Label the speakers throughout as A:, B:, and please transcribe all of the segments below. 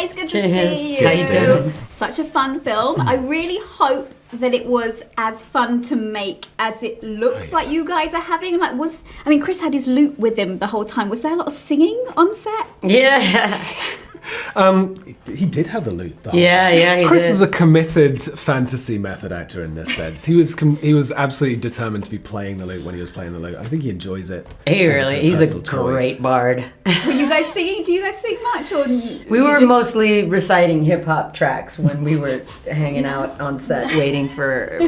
A: guys, good to see you.
B: How you doing?
A: Such a fun film. I really hope that it was as fun to make as it looks like you guys are having. Chris had his lute with him the whole time. Was there a lot of singing on set?
B: Yeah.
C: He did have the lute, though.
B: Yeah, he
C: Chris
B: did.
C: is a committed fantasy method actor in this sense. He was absolutely determined to be playing the lute when he was playing the lute. I think he enjoys it.
B: He's a
C: personal toy.
B: great bard.
A: Were you guys singing? Do you guys sing much? Or
B: We were mostly reciting hip hop tracks when we were hanging out on set, waiting for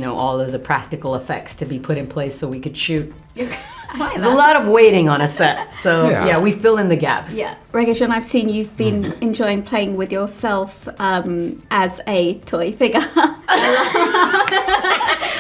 B: all of the practical effects to be put in place so we could shoot. There's a lot of waiting on a set, so yeah, we fill in the gaps.
A: Yeah, Regé-Jean, I've seen you've been enjoying playing with yourself as a toy figure.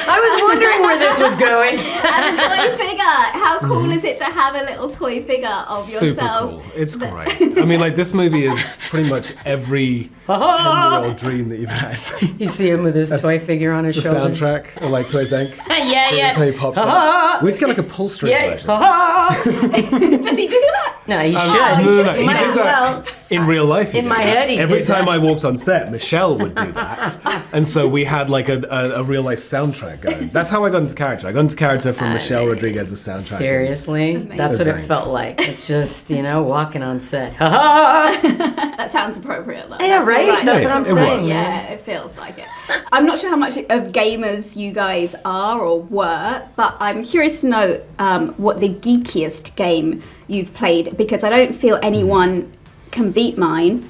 B: I was wondering where this was going.
A: As a toy figure, how cool is it to have a little toy figure of
C: Super
A: yourself?
C: cool. It's great. I mean, like, this movie is pretty much every 10-year-old dream that you've had.
B: You see him with his toy figure on his
C: The
B: shoulder.
C: soundtrack of like Toys Inc.
B: Yeah.
C: So he pops up. We need to get like a pull string version.
A: Does he do that?
B: No, he should.
C: No.
B: He
C: He
B: might
C: did
B: as
C: that
B: well.
C: in real life.
B: In my head, he
C: Every
B: did
C: time
B: that.
C: I walked on set, Michelle would do that, and so we had like a real life soundtrack going. That's how I got into character. I got into character from Michelle Rodriguez's soundtrack.
B: Seriously?
A: Amazing.
B: That's what it felt like. It's just, walking on set.
A: That sounds appropriate though.
B: Yeah, right? That's what I'm
C: It
B: saying.
C: was.
A: Yeah, it feels like it. I'm not sure how much of gamers you guys are or were, but I'm curious to know what the geekiest game you've played, because I don't feel anyone can beat mine,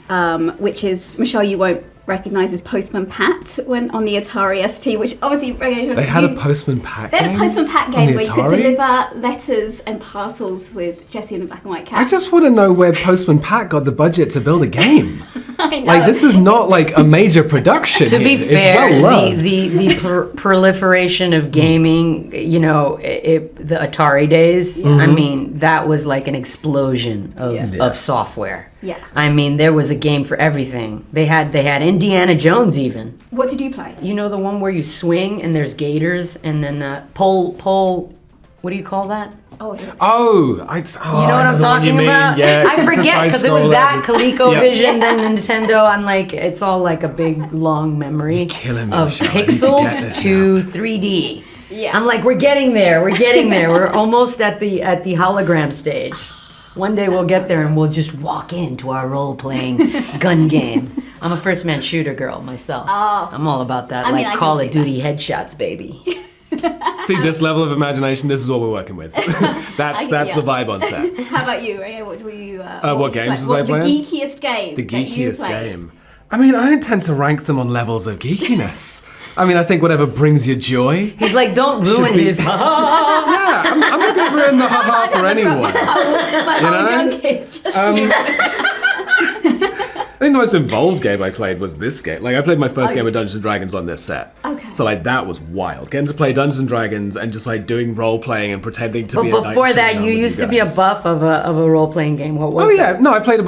A: which is, Michelle, you won't recognise as Postman Pat when on the Atari ST, which obviously
C: They had a Postman Pat
A: They
C: game.
A: had a Postman Pat
C: on
A: game
C: the
A: where you could
C: Atari?
A: deliver letters and parcels with Jessie and the Black and White Cat.
C: I just want to know where Postman Pat got the budget to build a game.
A: I know.
C: Like, this is not like a major production.
B: To be
C: here.
B: fair,
C: it's well loved.
B: the proliferation of gaming, the Atari days, I mean, that was like an explosion of software.
A: Yeah.
B: I mean, there was a game for everything. They had Indiana Jones even.
A: What did you play?
B: You know the one where you swing and there's gators and then the pole, what do you call that?
A: Oh, I don't-
C: Oh, I
B: You know what I'm talking about?
C: Yeah,
B: I forget because it was that ColecoVision, then Nintendo. I'm like, it's all like a big long memory
C: killing me,
B: of
C: Michelle. I need to get
B: pixels
C: this
B: to 3D.
A: Yeah.
B: I'm like, we're getting there. We're almost at the hologram stage. One day we'll get there and we'll just walk into our role-playing gun game. I'm a first-man shooter girl myself.
A: Oh.
B: I'm all about that,
A: I mean, I can
B: Call
A: see
B: of Duty headshots, baby.
C: See, this level of imagination, this is what we're working with. That's
A: yeah.
C: the vibe on set.
A: How about you, Ray? What were you?
C: What games was I playing?
A: The geekiest game.
C: The
A: that you
C: geekiest
A: played.
C: game. I mean, I don't tend to rank them on levels of geekiness. I mean, I think whatever brings you joy.
B: He's like, don't ruin
C: be-
B: his.
C: Yeah, I'm not going to ruin the ha-ha for anyone.
A: My whole
C: know?
A: junk is just.
C: I think the most involved game I played was this game. Like, I played my first game of Dungeons & Dragons on this set.
A: Okay.
C: So, like, that was wild. Getting to play Dungeons & Dragons and just, like, doing role-playing and pretending to be a
B: But
C: knight
B: before that,
C: sitting
B: you
C: down with
B: used to be a
C: guys.
B: buff of a role-playing game. What was
C: Oh
B: that?
C: yeah, no, I played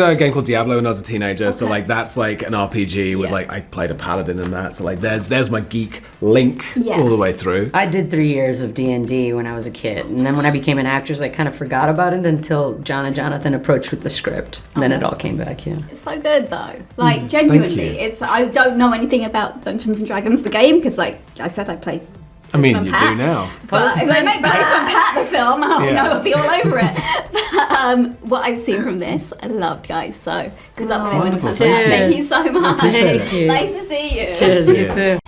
C: a game called Diablo when I was a teenager. So like that's like an RPG with
A: Yeah.
C: like I played a paladin in that. So like there's my geek link
A: Yeah.
C: all the way through.
B: I did 3 years of D&D when I was a kid. And then when I became an actress, I kind of forgot about it until John and Jonathan approached with the script. And then it all came back, yeah.
A: It's so good though. Like genuinely,
C: you.
A: I don't know anything about Dungeons and Dragons the game because, like I said, I played.
C: I mean,
A: Postman
C: you
A: Pat.
C: do now.
A: But if they make Postman Pat the film, I'll
C: Yeah.
A: know I'll be all over it. But what I've seen from this, I loved, guys. So good luck with it when it
C: Wonderful,
A: comes
C: thank
A: out.
C: you.
A: Thank you so much.
C: appreciate it.
B: Thank you.
A: Nice to see you.
B: Cheers,
C: See
B: you
C: ya.
B: too.